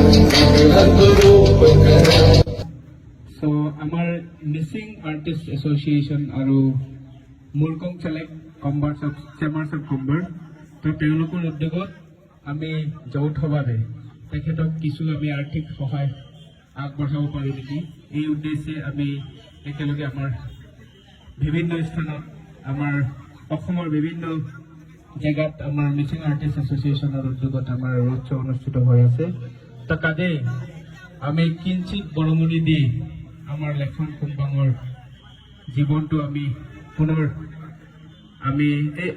So আমাৰ Mising artist association আৰু মুলকং select chambers of commerce তো তেওঁলোকৰ উদ্যোগত আমি যৌথভাৱে তেখেতক কিছু আমি আৰ্থিক সহায় আগবঢ়াব পাৰোঁ নেকি এই উদ্দেশ্যে আমি একেলগে আমাৰ বিভিন্ন স্থানত আমাৰ অসমৰ বিভিন্ন জেগাত আমাৰ মিছিং আৰ্টিষ্ট এছ'চিয়েশ্যনৰ উদ্যোগত আমাৰ ৰোড শ্ব' অনুষ্ঠিত হৈ আছে তো তাতে আমি কিঞ্চিত বৰঙণি দি আমাৰ লেখন কুম্বাঙৰ জীৱনটো আমি পুনৰ আমি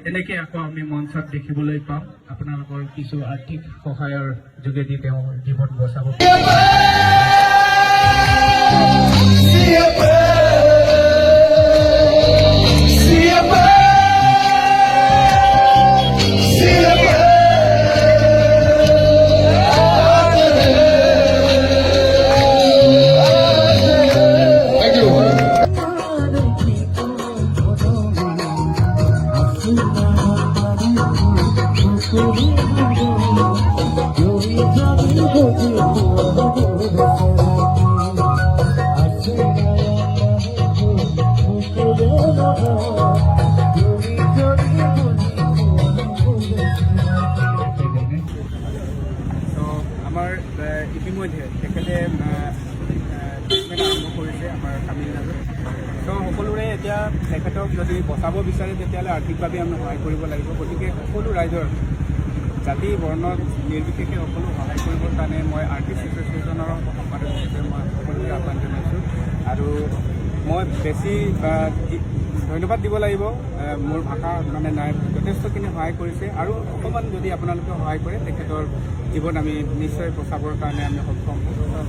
এনেকৈ আকৌ আমি মঞ্চত দেখিবলৈ পাম আপোনালোকৰ কিছু আৰ্থিক সহায়ৰ যোগেদি তেওঁ জীৱন বচাব আমাৰ ইতিমধ্যে তেখেতে ট্ৰিটমেণ্ট আৰম্ভ কৰিছে আমাৰ তামিলনাডুত তো সকলোৰে এতিয়া তেখেতক যদি বচাব বিচাৰে তেতিয়াহ'লে আৰ্থিকভাৱে আমি সহায় কৰিব লাগিব গতিকে সকলো ৰাইজৰ জাতি বৰ্ণ নিৰ্বিশেষে সকলো সহায় কৰিবৰ কাৰণে মই আৰ্টিষ্ট এছ'চিয়েশ্যনৰ সম্পাদক হিচাপে মই সকলোকে আহ্বান জনাইছোঁ আৰু মই বেছি ধন্যবাদ দিব লাগিব মোৰ ভাষা মানে নাই যথেষ্টখিনি সহায় কৰিছে আৰু অকণমান যদি আপোনালোকে সহায় কৰে তেখেতৰ জীৱন আমি নিশ্চয় বচাবৰ কাৰণে আমি সক্ষম হ'ম